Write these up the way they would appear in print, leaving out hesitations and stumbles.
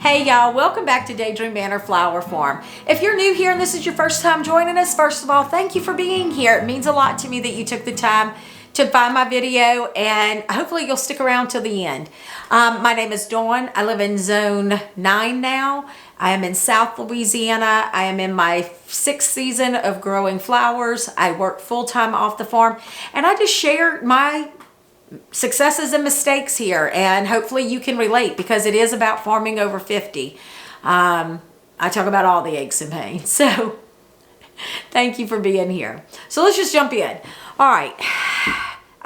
Hey y'all, welcome back to Daydream Manor Flower Farm. If you're new here and this is your first time joining us, first of all, thank you for being here. It means a lot to me that you took the time to find my video, and hopefully you'll stick around till the end. My name is Dawn. I live in Zone 9 now. I am in South Louisiana. I am in my 6th season of growing flowers. I work full-time off the farm, and I just share my successes and mistakes here, and hopefully you can relate because it is about farming over 50. I talk about all the aches and pains, so thank you for being here. So let's just jump in. All right.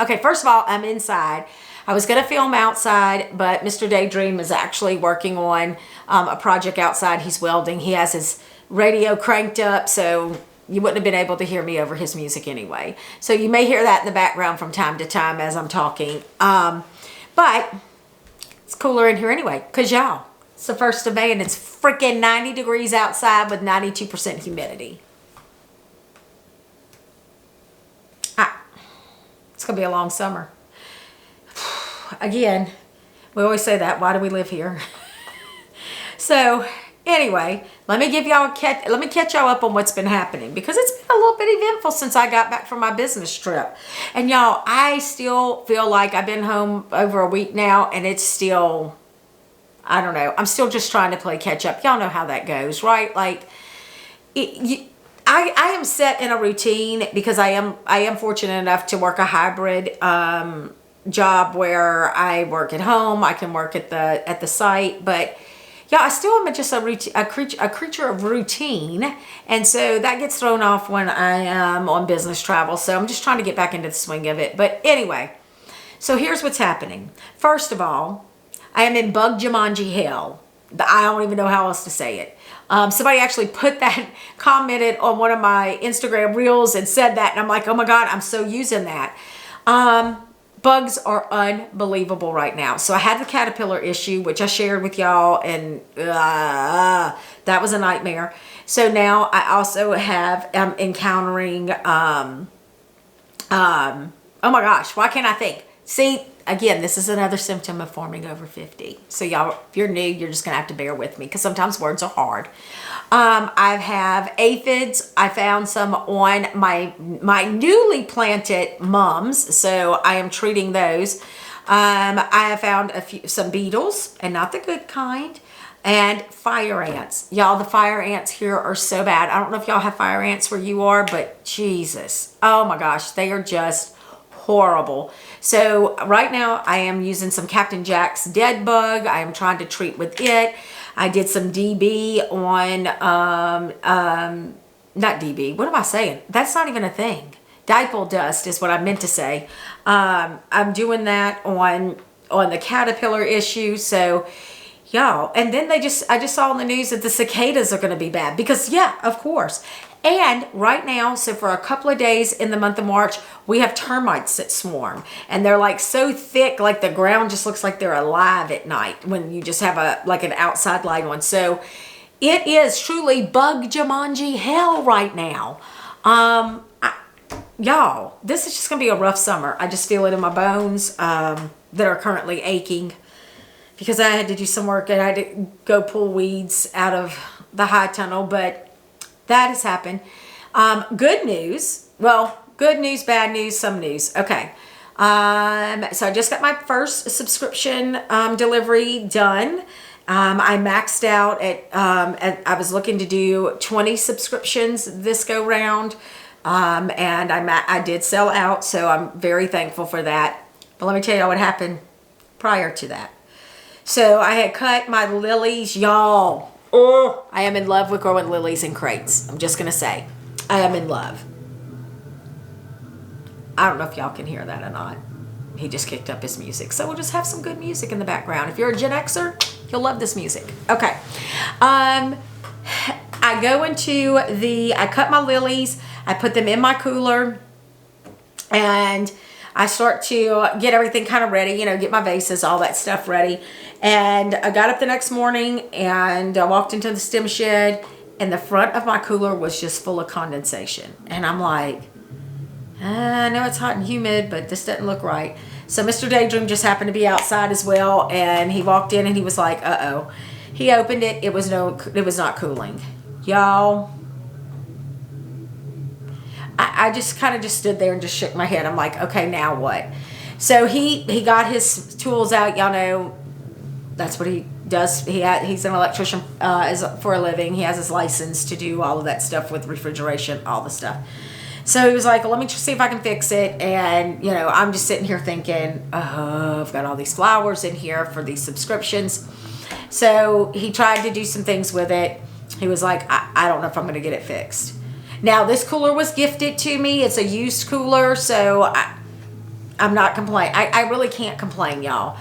Okay, first of all, I'm inside. I was going to film outside, but Mr. Daydream is actually working on a project outside. He's welding. He has his radio cranked up, so you wouldn't have been able to hear me over his music anyway. So you may hear that in the background from time to time as I'm talking. But it's cooler in here anyway, because y'all, it's the 1st of May and it's freaking 90 degrees outside with 92% humidity. It's going to be a long summer. Again, we always say that. Why do we live here? So anyway, let me catch y'all up on what's been happening, because it's been a little bit eventful since I got back from my business trip. And y'all, I still feel like I've been home over a week now, and it's still, I don't know, I'm still just trying to play catch up. Y'all know how that goes, right? Like, I am set in a routine because I am fortunate enough to work a hybrid job where I work at home, I can work at the site, but yeah, I still am just a creature of routine, and so that gets thrown off when I am on business travel. So I'm just trying to get back into the swing of it. But anyway, so here's what's happening. First of all, I am in bug Jumanji hell. I don't even know how else to say it. Somebody actually put that, commented on one of my Instagram reels and said that, and I'm like, oh my God, I'm so using that. Bugs are unbelievable right now. So I had the caterpillar issue, which I shared with y'all, and that was a nightmare. So now I also have encountering, oh my gosh, why can't I think? See, again, this is another symptom of farming over 50. So y'all, if you're new, you're just gonna have to bear with me because sometimes words are hard. I have aphids. I found some on my newly planted mums, so I am treating those. I have found some beetles, and not the good kind, and fire ants. Y'all, the fire ants here are so bad. I don't know if y'all have fire ants where you are, but Jesus, oh my gosh, they are just horrible. So right now I am using some Captain Jack's dead bug. I am trying to treat with it. I did some DB on, not DB, what am I saying? That's not even a thing. Dipole dust is what I meant to say. I'm doing that on the caterpillar issue. So y'all, and then I just saw on the news that the cicadas are going to be bad because yeah, of course. And right now, so for a couple of days in the month of March, we have termites that swarm, and they're like so thick, like the ground just looks like they're alive at night when you just have an outside light on. So it is truly bug Jumanji hell right now. Y'all, this is just gonna be a rough summer. I just feel it in my bones that are currently aching because I had to do some work and I had to go pull weeds out of the high tunnel, but that has happened. Good news. Well, good news, bad news, some news. Okay. So I just got my first subscription delivery done. I maxed out at I was looking to do 20 subscriptions this go round. And I did sell out, so I'm very thankful for that. But let me tell you what happened prior to that. So I had cut my lilies, y'all. Oh, I am in love with growing lilies in crates. I'm just going to say, I am in love. I don't know if y'all can hear that or not. He just kicked up his music. So we'll just have some good music in the background. If you're a Gen Xer, you'll love this music. Okay. I cut my lilies. I put them in my cooler. And I start to get everything kind of ready, get my vases, all that stuff ready. And I got up the next morning and I walked into the stem shed, and the front of my cooler was just full of condensation. And I'm like, I know it's hot and humid, but this doesn't look right. So Mr. Daydream just happened to be outside as well, and he walked in and he was like, uh-oh. He opened it. It was not cooling. Y'all, I just kind of just stood there and just shook my head. I'm like, okay, now what? So he got his tools out. Y'all know that's what he does. He's an electrician for a living. He has his license to do all of that stuff with refrigeration, all the stuff. So he was like, well, let me just see if I can fix it. And, I'm just sitting here thinking, I've got all these flowers in here for these subscriptions. So he tried to do some things with it. He was like, I don't know if I'm going to get it fixed. Now, this cooler was gifted to me. It's a used cooler, so I'm not complaining. I really can't complain, y'all.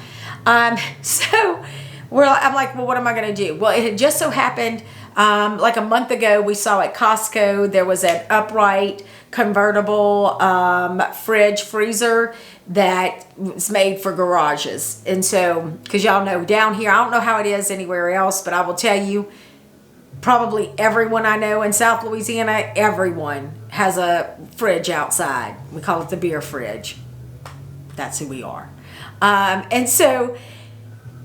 So I'm like, well, what am I going to do? Well, it had just so happened, like a month ago, we saw at Costco, there was an upright convertible freezer that was made for garages. And so, because y'all know down here, I don't know how it is anywhere else, but I will tell you, probably everyone I know in South Louisiana, everyone has a fridge outside. We call it the beer fridge. That's who we are. And so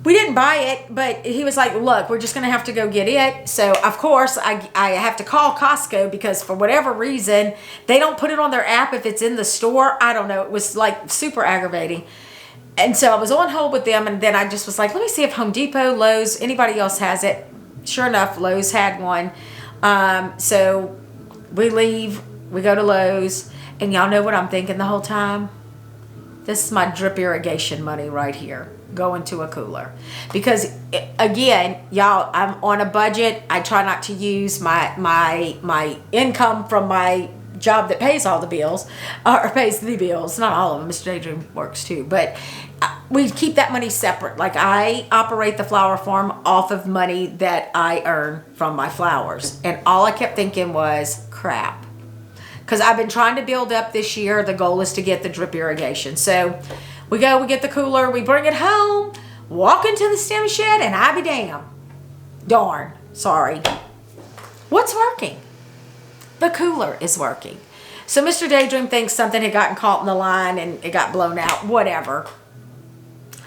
we didn't buy it, but he was like, look, we're just going to have to go get it. So, of course, I have to call Costco because for whatever reason, they don't put it on their app if it's in the store. I don't know. It was like super aggravating. And so I was on hold with them, and then I just was like, let me see if Home Depot, Lowe's, anybody else has it. Sure enough, Lowe's had one. So we leave, we go to Lowe's, and y'all know what I'm thinking the whole time? This is my drip irrigation money right here, going to a cooler. Because, again, y'all, I'm on a budget. I try not to use my income from my job that pays all the bills, or pays the bills. Not all of them. Mr. Daydream works too. But we keep that money separate. Like, I operate the flower farm off of money that I earn from my flowers. And all I kept thinking was, crap. Because I've been trying to build up this year. The goal is to get the drip irrigation. So we go, we get the cooler, we bring it home, walk into the stem shed, and I be damn. Darn. Sorry. What's working? The cooler is working. So Mr. Daydream thinks something had gotten caught in the line and it got blown out. Whatever.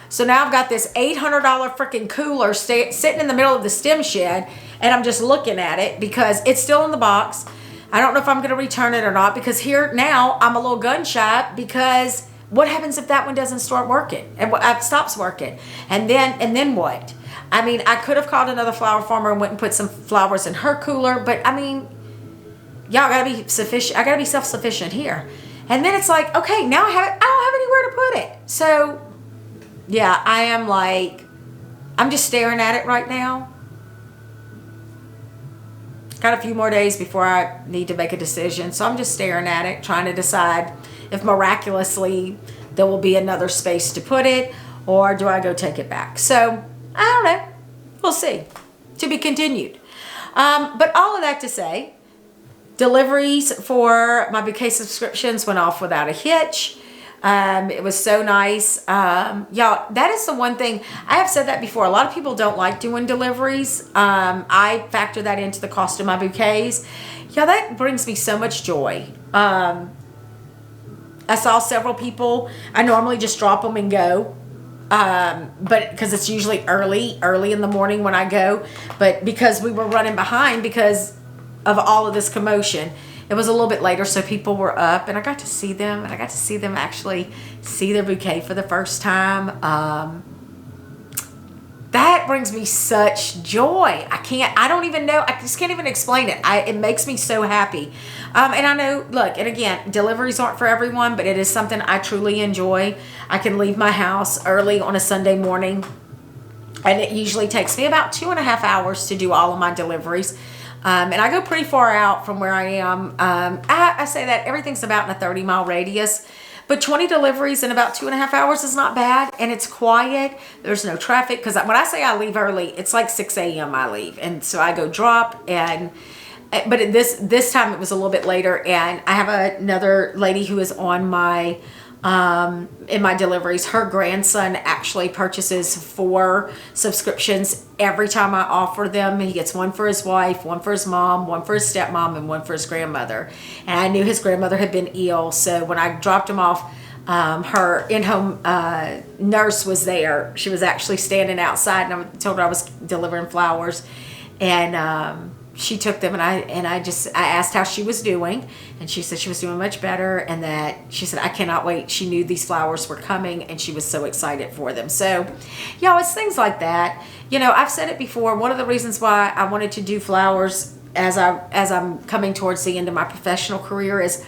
So now I've got this $800 freaking cooler sitting in the middle of the stem shed, and I'm just looking at it because it's still in the box. I don't know if I'm going to return it or not, because here now I'm a little gun shy, because what happens if that one doesn't start working and stops working? And then what? I mean, I could have called another flower farmer and went and put some flowers in her cooler, but I mean, y'all gotta be sufficient. I gotta be self-sufficient here. And then it's like, okay, now I don't have anywhere to put it. So yeah, I am like, I'm just staring at it right now. Got a few more days before I need to make a decision. So I'm just staring at it, trying to decide if miraculously there will be another space to put it, or do I go take it back? So I don't know. We'll see. To be continued. But all of that to say, deliveries for my bouquet subscriptions went off without a hitch. It was so nice. Y'all, that is the one thing, I have said that before. A lot of people don't like doing deliveries. I factor that into the cost of my bouquets. Y'all, that brings me so much joy. I saw several people, I normally just drop them and go. But because it's usually early in the morning when I go. But because we were running behind because of all of this commotion, it was a little bit later, so people were up, and I got to see them, and I got to see them actually see their bouquet for the first time. That brings me such joy. I don't even know, I just can't even explain it. It makes me so happy. And I know, look, and again, deliveries aren't for everyone, but it is something I truly enjoy. I can leave my house early on a Sunday morning, and it usually takes me about 2.5 hours to do all of my deliveries. And I go pretty far out from where I am. I say that everything's about in a 30-mile radius. But 20 deliveries in about 2.5 hours is not bad. And it's quiet. There's no traffic. Because when I say I leave early, it's like 6 a.m. I leave. And so I go drop. But this time it was a little bit later. And I have another lady who is on my in my deliveries. Her grandson actually purchases 4 subscriptions every time I offer them. He gets one for his wife, one for his mom, one for his stepmom, and one for his grandmother. And I knew his grandmother had been ill, so when I dropped him off her in-home nurse was there. She was actually standing outside, and I told her I was delivering flowers, and she took them, and I asked how she was doing, and she said she was doing much better, and that she said, I cannot wait. She knew these flowers were coming, and she was so excited for them. So, y'all, it's things like that. You know, I've said it before. One of the reasons why I wanted to do flowers as I'm coming towards the end of my professional career is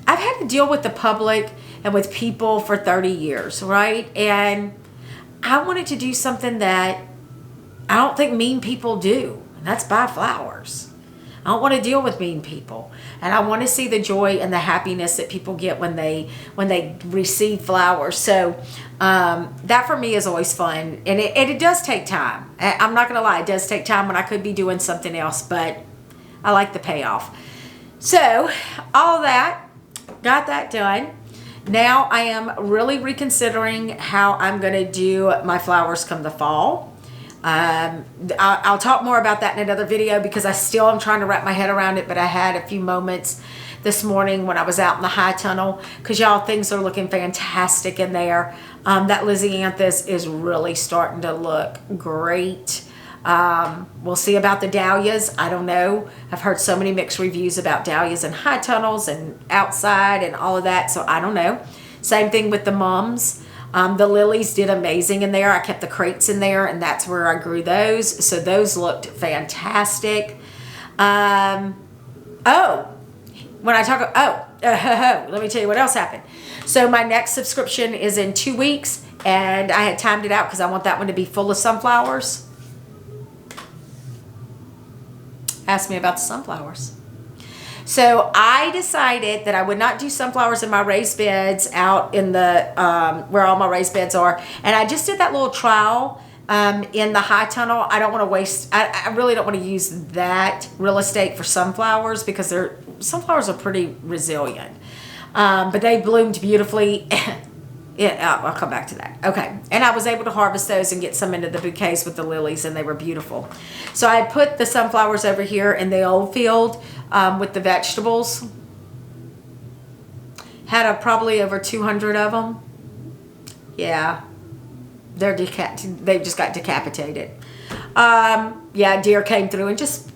I've had to deal with the public and with people for 30 years, right? And I wanted to do something that I don't think mean people do, and that's buy flowers. I don't want to deal with mean people, and I want to see the joy and the happiness that people get when they receive flowers. So that for me is always fun, and it does take time. I'm not gonna lie, it does take time when I could be doing something else, but I like the payoff. So all that, got that done. Now I am really reconsidering how I'm going to do my flowers come the fall. I'll talk more about that in another video because I still am trying to wrap my head around it, but I had a few moments this morning when I was out in the high tunnel because y'all, things are looking fantastic in there. That Lysianthus is really starting to look great. We'll see about the dahlias. I don't know. I've heard so many mixed reviews about dahlias and high tunnels and outside and all of that, so I don't know. Same thing with the mums. The lilies did amazing in there. I kept the crates in there, and that's where I grew those. So those looked fantastic. Let me tell you what else happened. So my next subscription is in 2 weeks, and I had timed it out because I want that one to be full of sunflowers. Ask me about the sunflowers. So I decided that I would not do sunflowers in my raised beds out in the where all my raised beds are, and I just did that little trial in the high tunnel. I don't want to waste. I really don't want to use that real estate for sunflowers because sunflowers are pretty resilient, but they bloomed beautifully. Yeah, I'll come back to that. Okay. And I was able to harvest those and get some into the bouquets with the lilies, and they were beautiful. So I put the sunflowers over here in the old field with the vegetables. Had probably over 200 of them. Yeah. They just got decapitated. Yeah, deer came through and just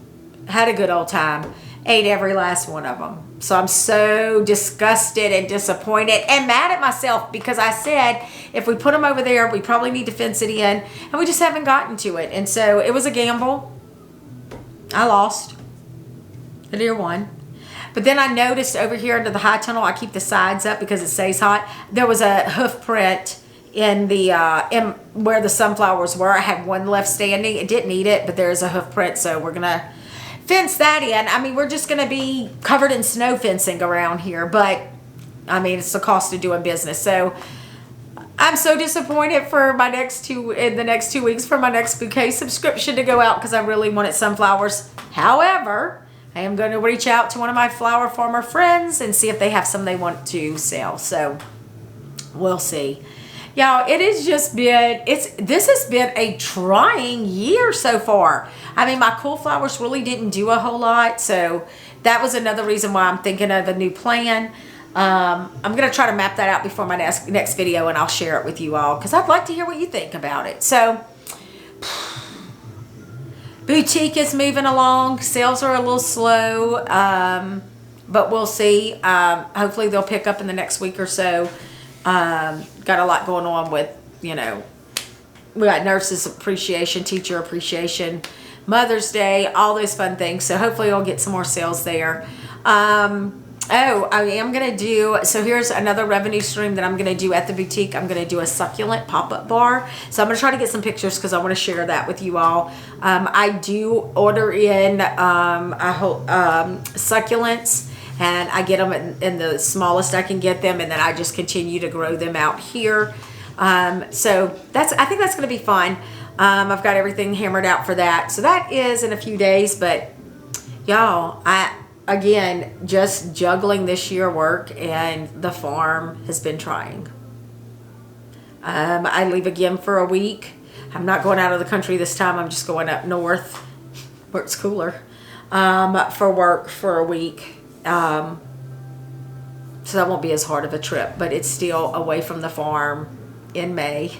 had a good old time. Ate every last one of them. So I'm so disgusted and disappointed and mad at myself because I said if we put them over there, we probably need to fence it in, and we just haven't gotten to it. And so it was a gamble. I lost. The deer won. But then I noticed over here under the high tunnel, I keep the sides up because it stays hot. There was a hoof print in the in where the sunflowers were. I had one left standing. It didn't eat it, but there's a hoof print, so we're gonna fence that in. I mean, we're just going to be covered in snow fencing around here, but I mean, it's the cost of doing business. So I'm so disappointed for in the next 2 weeks for my next bouquet subscription to go out because I really wanted sunflowers. However, I am going to reach out to one of my flower farmer friends and see if they have some they want to sell. So we'll see. Y'all, it has just been, this has been a trying year so far. I mean, my cool flowers really didn't do a whole lot, so that was another reason why I'm thinking of a new plan. I'm going to try to map that out before my next video, and I'll share it with you all, because I'd like to hear what you think about it. So, boutique is moving along. Sales are a little slow, but we'll see. Hopefully they'll pick up in the next week or so. Got a lot going on with, we got nurses appreciation, teacher appreciation, Mother's Day, all those fun things. So hopefully I'll get some more sales there. I am going to do, so here's another revenue stream that I'm going to do at the boutique. I'm going to do a succulent pop-up bar. So I'm going to try to get some pictures because I want to share that with you all. I do order in succulents, and I get them in the smallest I can get them, and then I just continue to grow them out here. So I think that's going to be fun. I've got everything hammered out for that. So that is in a few days, but y'all, again, just juggling this year work and the farm has been trying. I leave again for a week. I'm not going out of the country this time. I'm just going up north where it's cooler for work for a week. So that won't be as hard of a trip, but it's still away from the farm in May.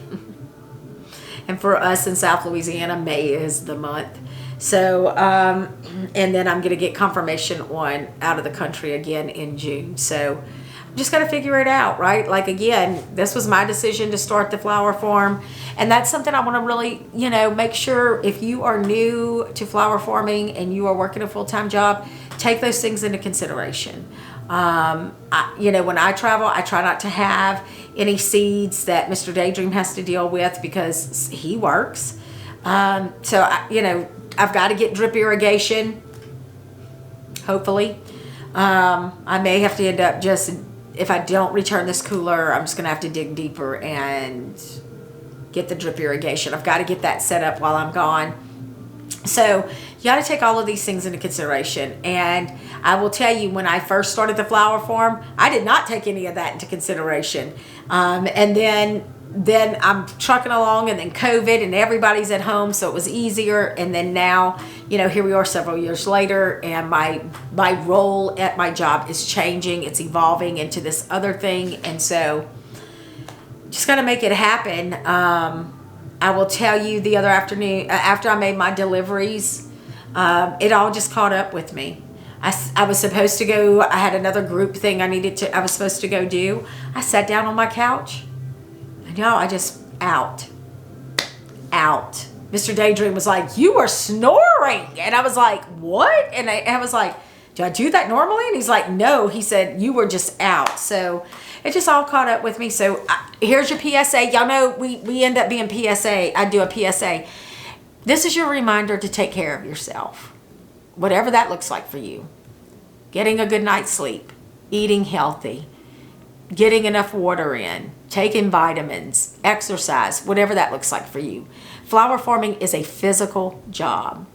And for us in South Louisiana, May is the month. So, and then I'm going to get confirmation on out of the country again in June. So I'm just got to figure it out, right? Like, again, this was my decision to start the flower farm. And that's something I want to really, you know, make sure if you are new to flower farming and you are working a full-time job, take those things into consideration. You know, when I travel, I try not to have any seeds that Mr. Daydream has to deal with because he works. So, you know, I've got to get drip irrigation, hopefully. I may have to end up just, if I don't return this cooler, I'm just going to have to dig deeper and get the drip irrigation. I've got to get that set up while I'm gone. So you got to take all of these things into consideration. And I will tell you, when I first started the flower farm, I did not take any of that into consideration. And then I'm trucking along, and then COVID, and everybody's at home, so it was easier. And then now, you know, here we are several years later, and my role at my job is changing. It's evolving into this other thing. And so just got to make it happen. I will tell you, the other afternoon, after I made my deliveries, it all just caught up with me. I was supposed to go, I had another group thing I was supposed to go do. I sat down on my couch, and y'all, I just out. Mr. Daydream was like, "You were snoring." And I was like, "What?" And I was like, "Do I do that normally?" And he's like, "No." He said, "You were just out." So it just all caught up with me. So here's your PSA. Y'all know we end up being PSA. I do a PSA. This is your reminder to take care of yourself. Whatever that looks like for you. Getting a good night's sleep. Eating healthy. Getting enough water in. Taking vitamins. Exercise. Whatever that looks like for you. Flower farming is a physical job.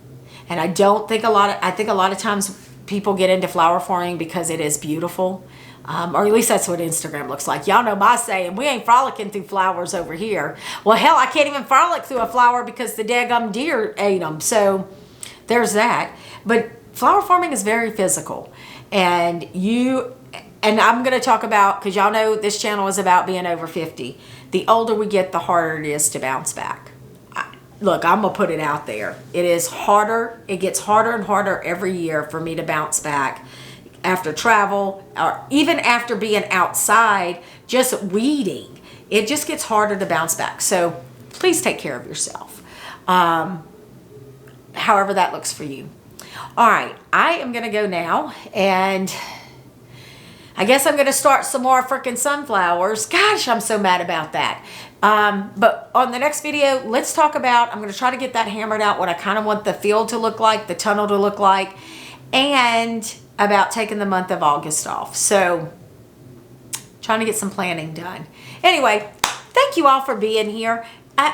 And I think a lot of times people get into flower farming because it is beautiful. Or at least that's what Instagram looks like. Y'all know my saying, we ain't frolicking through flowers over here. Well, hell, I can't even frolic through a flower because the daggum deer ate them. So there's that. But flower farming is very physical. And I'm going to talk about, because y'all know this channel is about being over 50. The older we get, the harder it is to bounce back. Look, I'm going to put it out there. It is harder. It gets harder and harder every year for me to bounce back. After travel, or even after being outside, just weeding, it just gets harder to bounce back. So please take care of yourself, however that looks for you. All right, I am going to go now, and I guess I'm going to start some more freaking sunflowers. Gosh, I'm so mad about that. But on the next video, let's talk about, I'm going to try to get that hammered out, what I kind of want the field to look like, the tunnel to look like, and about taking the month of August off. So trying to get some planning done. Anyway, thank you all for being here.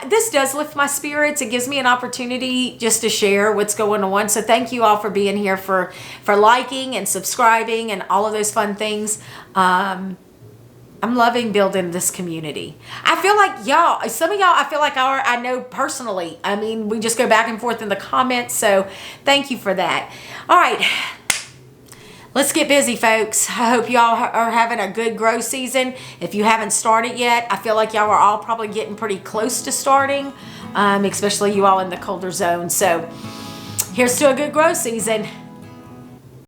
This does lift my spirits. It gives me an opportunity just to share what's going on. So thank you all for being here, for liking and subscribing and all of those fun things. I'm loving building this community. I feel like y'all, some of y'all, I feel like I know personally. I mean, we just go back and forth in the comments. So thank you for that. All right. Let's get busy, folks. I hope y'all are having a good grow season. If you haven't started yet, I feel like y'all are all probably getting pretty close to starting, especially you all in the colder zone. So here's to a good grow season.